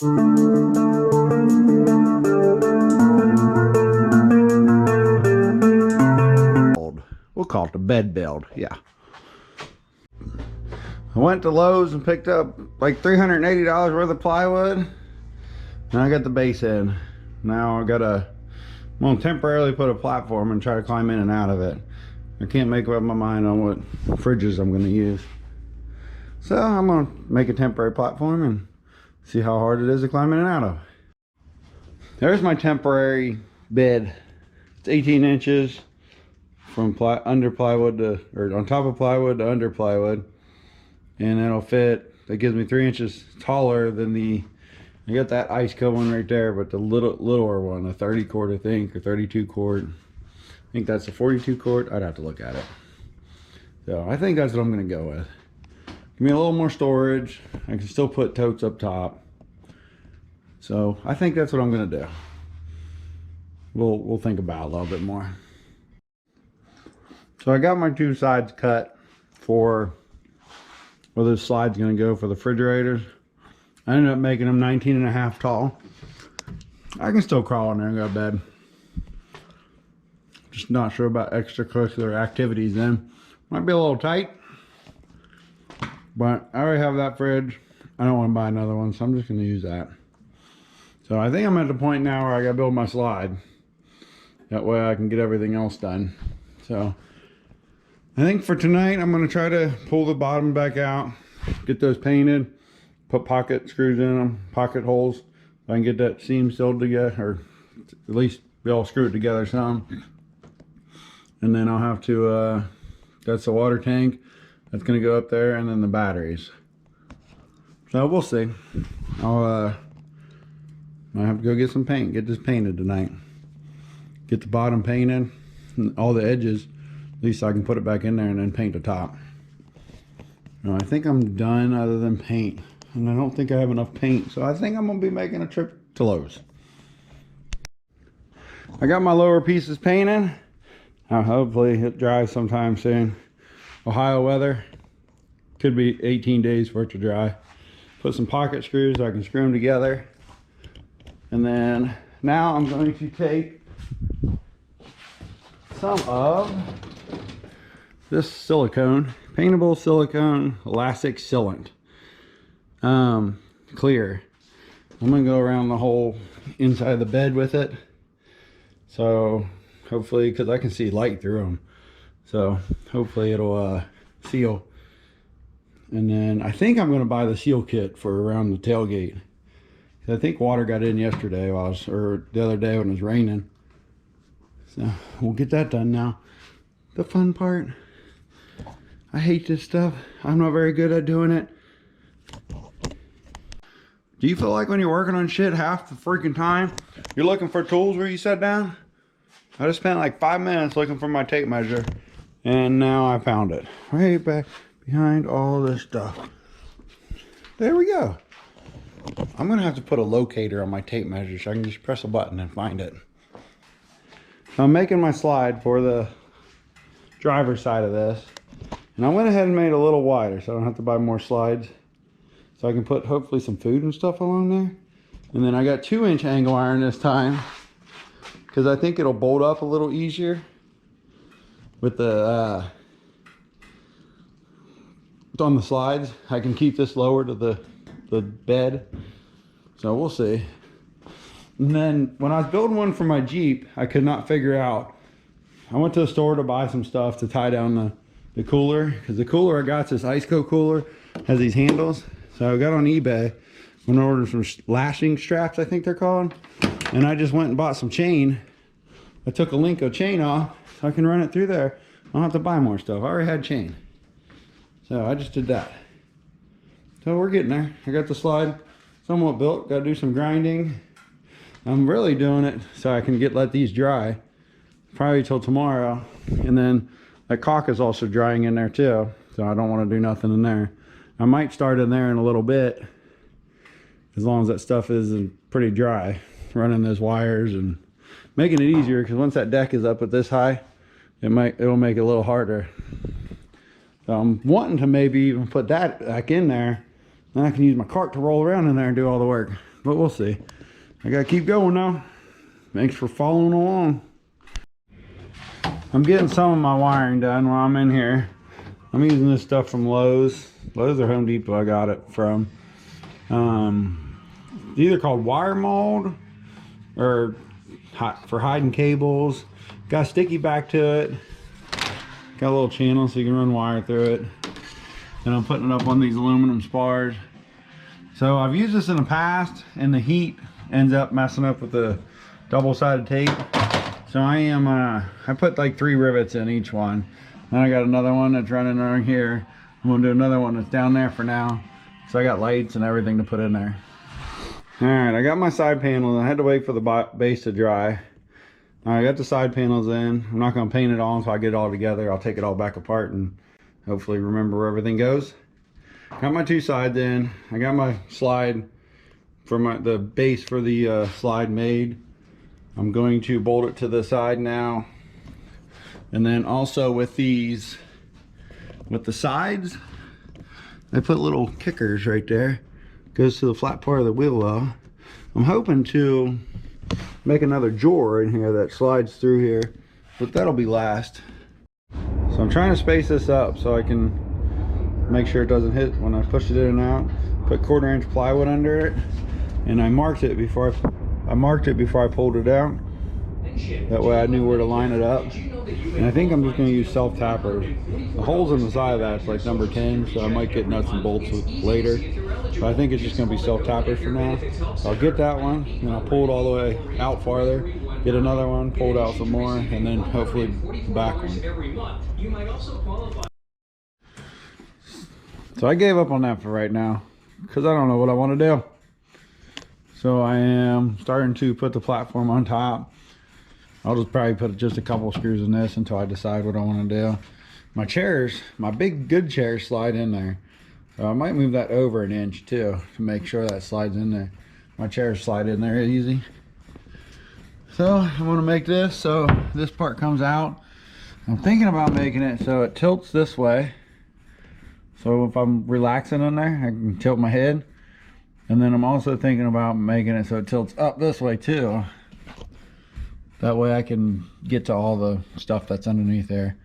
We'll call it the bed build, yeah. I went to Lowe's and picked up like $380 worth of plywood. And I got the base in. Now I'm gonna temporarily put a platform and try to climb in and out of it. I can't make up my mind on what fridges I'm gonna use. So I'm gonna make a temporary platform and see how hard it is to climb in and out of. There's my temporary bed. It's 18 inches from under plywood to, or on top of plywood to under plywood. And that'll fit, that gives me 3 inches taller than the, I got that ice coat one right there, but the littler one, a 30 quart I think, or 32 quart. I think that's a 42 quart, I'd have to look at it. So I think that's what I'm gonna go with. Give me a little more storage. I can still put totes up top. So I think that's what I'm gonna do. We'll think about it a little bit more. So I got my two sides cut for where this slide's gonna go for the refrigerators. I ended up making them 19.5 tall. I can still crawl in there and go to bed. Just not sure about extracurricular activities then. Might be a little tight, but I already have that fridge. I don't want to buy another one, so I'm just gonna use that. So I think I'm at the point now where I gotta build my slide. That way I can get everything else done. So I think for tonight, I'm gonna try to pull the bottom back out, get those painted, put pocket screws in them, pocket holes. I can get that seam sealed together, or at least be able to screw it together some. And then I'll have to, that's the water tank. That's gonna go up there, and then the batteries. So we'll see. I have to go get some paint, get this painted tonight. Get the bottom painted, and all the edges. At least I can put it back in there and then paint the top. Now, I think I'm done other than paint. And I don't think I have enough paint. So I think I'm gonna be making a trip to Lowe's. I got my lower pieces painted. Hopefully it dries sometime soon. Ohio weather. Could be 18 days for it to dry. Put some pocket screws so I can screw them together. And then now I'm going to take some of this silicone, paintable silicone elastic sealant, clear. I'm gonna go around the whole inside of the bed with it. So hopefully, because I can see light through them, so hopefully it'll seal. And then I think I'm gonna buy the seal kit for around the tailgate. I think water got in yesterday or the other day when it was raining. So we'll get that done now. The fun part. I hate this stuff. I'm not very good at doing it. Do you feel like when you're working on shit half the freaking time, you're looking for tools where you sat down? I just spent like 5 minutes looking for my tape measure, and now I found it. Right back behind all this stuff. There we go. I'm gonna have to put a locator on my tape measure so I can just press a button and find it. So I'm making my slide for the driver's side of this. And I went ahead and made it a little wider so I don't have to buy more slides. So I can put hopefully some food and stuff along there. And then I got 2-inch angle iron this time, because I think it'll bolt up a little easier with the on the slides. I can keep this lower to the bed. So we'll see. And then when I was building one for my Jeep, I could not figure out. I went to the store to buy some stuff to tie down the cooler, because the cooler I got, this ice coat cooler, has these handles. So I got on eBay, went order some lashing straps, I think they're called, and I just went and bought some chain. I took a link of chain off so I can run it through there. I don't have to buy more stuff. I already had chain, so I just did that. So we're getting there. I got the slide somewhat built. Got to do some grinding. I'm really doing it so I can let these dry probably till tomorrow. And then that caulk is also drying in there too, so I don't want to do nothing in there. I might start in there in a little bit, as long as that stuff is pretty dry, running those wires and making it easier, because once that deck is up at this high, it'll make it a little harder. So I'm wanting to maybe even put that back in there, then I can use my cart to roll around in there and do all the work. but we'll see. I gotta keep going now. Thanks for following along. I'm getting some of my wiring done while I'm in here. I'm using this stuff from Lowe's or Home Depot. I got it from. It's either called wire mold or for hiding cables. Got a sticky back to it. Got a little channel so you can run wire through it. And I'm putting it up on these aluminum spars. So I've used this in the past, and the heat ends up messing up with the double-sided tape. So I put like 3 rivets in each one. Then I got another one that's running around here. I'm gonna do another one that's down there for now. So I got lights and everything to put in there. All right, I got my side panels. I had to wait for the base to dry. I got the side panels in. I'm not gonna paint it all until I get it all together. I'll take it all back apart and hopefully remember where everything goes. Got my 2 sides in. I got my slide for the base for the slide made. I'm going to bolt it to the side now. And then also with the sides, I put little kickers right there. Goes to the flat part of the wheel well. I'm hoping to make another jaw in here that slides through here, but that'll be last. So I'm trying to space this up so I can make sure it doesn't hit when I push it in and out. Put 1/4 inch plywood under it, and I marked it before I pulled it out. That way I knew where to line it up. And I think I'm just going to use self-tappers. The holes in the side of that's like number 10, so I might get nuts and bolts later. But I think it's just going to be self-tappers for now. So I'll get that one, and I'll pull it all the way out farther, get another one, pull it out some more, and then hopefully the back one. So I gave up on that for right now, because I don't know what I want to do. So I am starting to put the platform on top. I'll just probably put just a couple screws in this until I decide what I want to do. My chairs, my big good chairs slide in there. So I might move that over 1 inch too to make sure that slides in there. My chairs slide in there easy. So I'm going to make this so this part comes out. I'm thinking about making it so it tilts this way. So if I'm relaxing in there, I can tilt my head. And then I'm also thinking about making it so it tilts up this way too. That way I can get to all the stuff that's underneath there.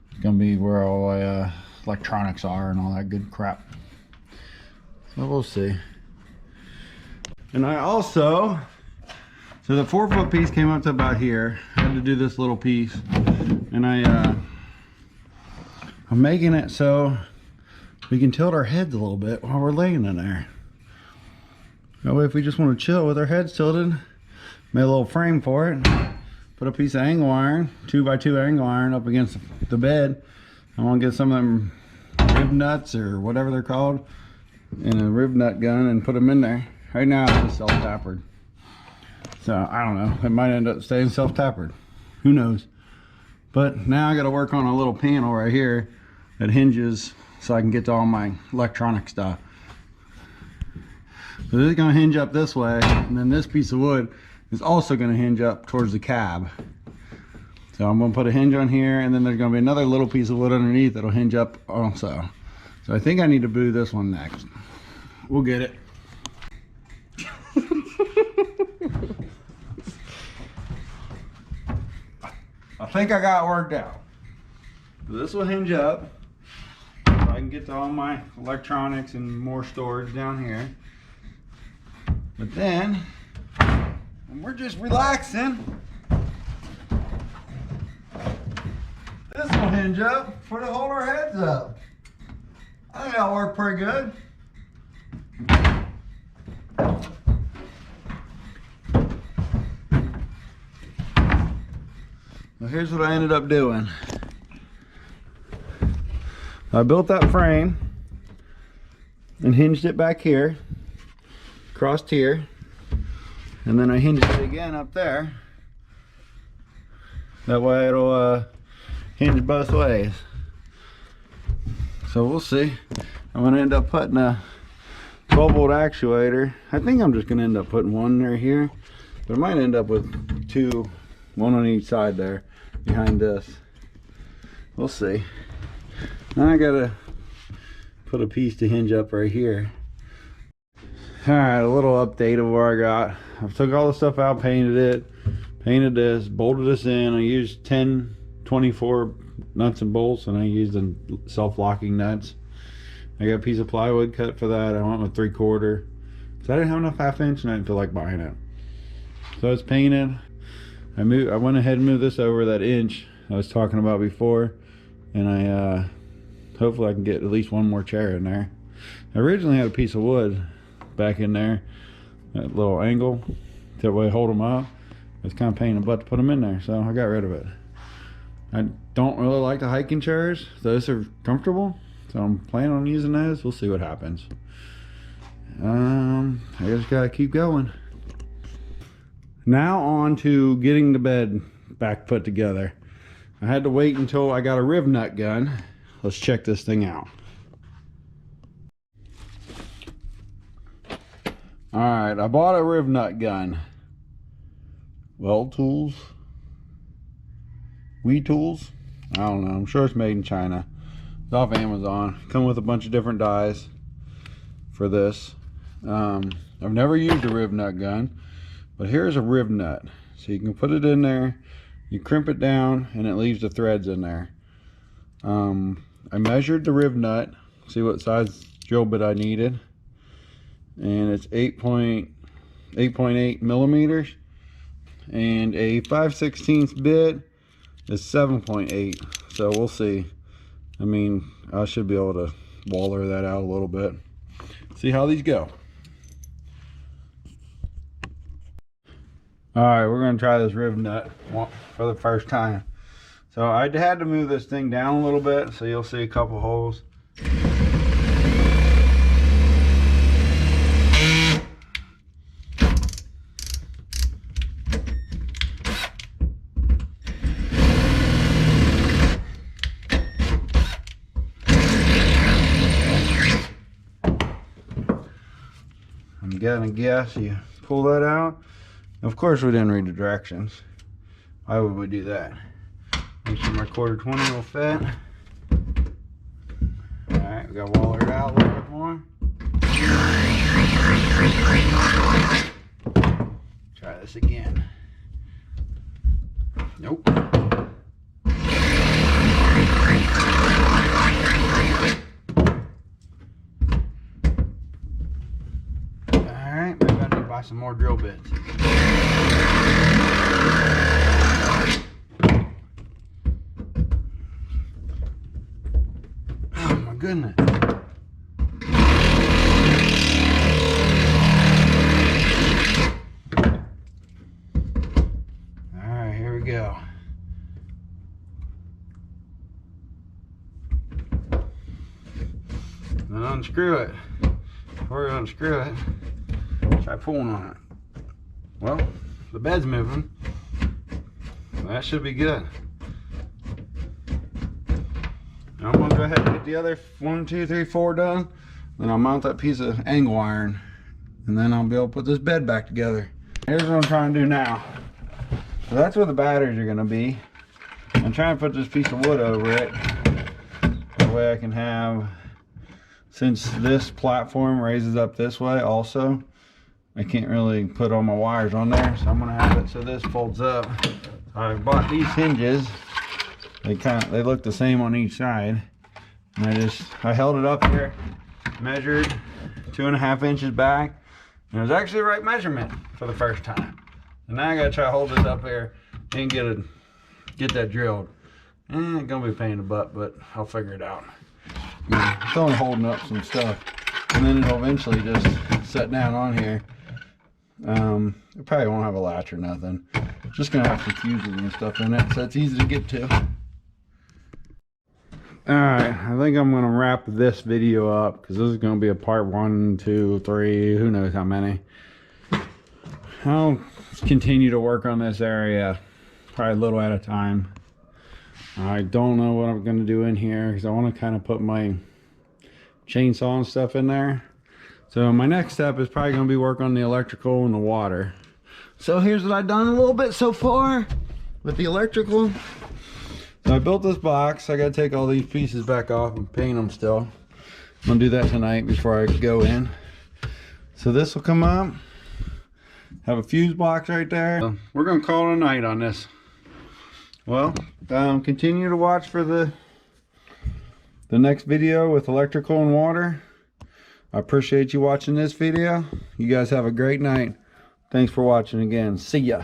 It's gonna be where all my electronics are and all that good crap. So we'll see. And I also, so the 4-foot piece came up to about here. I had to do this little piece. And I'm making it so we can tilt our heads a little bit while we're laying in there. That way if we just want to chill with our heads tilted, made a little frame for it. Put a piece of angle iron, 2x2 angle iron up against the bed. I want to get some of them rib nuts or whatever they're called and a rib nut gun and put them in there. Right now it's just self-tappered. So I don't know, it might end up staying self-tappered. Who knows? But now I got to work on a little panel right here that hinges so I can get to all my electronic stuff. So this is going to hinge up this way, and then this piece of wood is also going to hinge up towards the cab. So I'm going to put a hinge on here, and then there's going to be another little piece of wood underneath that'll hinge up also. So I think I need to boo this one next. We'll get it. I think I got it worked out. So this will hinge up so I can get to all my electronics and more storage down here. But then when we're just relaxing, this will hinge up for to hold our heads up. I think that'll work pretty good. Well, here's what I ended up doing. I built that frame and hinged it back here, crossed here, and then I hinged it again up there. That way it'll hinge both ways. So we'll see. I'm going to end up putting a 12-volt actuator. I think I'm just going to end up putting one right here, but I might end up with two, one on each side there behind this. We'll see. Now I got to put a piece to hinge up right here. All right, a little update of where I got. I took all the stuff out, painted it, painted this, bolted this in. I used 1024 nuts and bolts, and I used the self-locking nuts. I got a piece of plywood cut for that. I went with 3/4 because I didn't have enough 1/2 inch and I didn't feel like buying it. So it's painted. I went ahead and moved this over that inch I was talking about before, and I hopefully I can get at least one more chair in there. I originally had a piece of wood back in there, that little angle, that way hold them up. It's kind of pain in the butt to put them in there, so I got rid of it. I don't really like the hiking chairs. Those are comfortable, so I'm planning on using those. We'll see what happens. I just gotta keep going. Now on to getting the bed back put together. I had to wait until I got a rib nut gun. Let's check this thing out. Alright, I bought a rib nut gun. Weld Tools. We Tools. I don't know. I'm sure it's made in China. It's off Amazon. Come with a bunch of different dies for this. I've never used a rib nut gun, but here's a rib nut. So you can put it in there, you crimp it down, and it leaves the threads in there. I measured the rib nut, see what size drill bit I needed, and it's 8.8 millimeters, and a 5/16 bit is 7.8. So we'll see. I mean, I should be able to waller that out a little bit. See how these go. Alright, we're going to try this rib nut for the first time. So I had to move this thing down a little bit, so you'll see a couple holes. I'm gonna guess you pull that out. Of course we didn't read the directions. Why would we do that? Make sure my 1/4-20 will fit. Alright, we gotta waller it out a little bit more. Try this again. Nope. Alright, maybe I need to buy some more drill bits. Oh my goodness. Alright, here we go. Then unscrew it. Before you unscrew it, try pulling on it. Well, the bed's moving. That should be good. Now I'm gonna go ahead and get the other 1, 2, 3, 4 done. Then I'll mount that piece of angle iron, and then I'll be able to put this bed back together. Here's what I'm trying to do now. So that's where the batteries are gonna be. I'm trying to put this piece of wood over it. That way I can have, since this platform raises up this way also, I can't really put all my wires on there, so I'm gonna have it so this folds up. I bought these hinges. They look the same on each side, and I held it up here, measured 2.5 inches back, and it was actually the right measurement for the first time. And now I gotta try to hold this up here and get that drilled. It's gonna be a pain in the butt, but I'll figure it out. It's only holding up some stuff, and then it'll eventually just set down on here. It probably won't have a latch or nothing. It's just gonna have some fuses and stuff in it, so it's easy to get to. Alright, I think I'm gonna wrap this video up because this is gonna be a part 1, 2, 3, who knows how many. I'll continue to work on this area probably a little at a time. I don't know what I'm gonna do in here because I want to kind of put my chainsaw and stuff in there. So my next step is probably going to be work on the electrical and the water. So here's what I've done a little bit so far with the electrical. So I built this box. I got to take all these pieces back off and paint them still. I'm going to do that tonight before I go in. So this will come up. Have a fuse box right there. We're gonna call it a night on this. Well, continue to watch for the next video with electrical and water. I appreciate you watching this video. You guys have a great night. Thanks for watching again. See ya.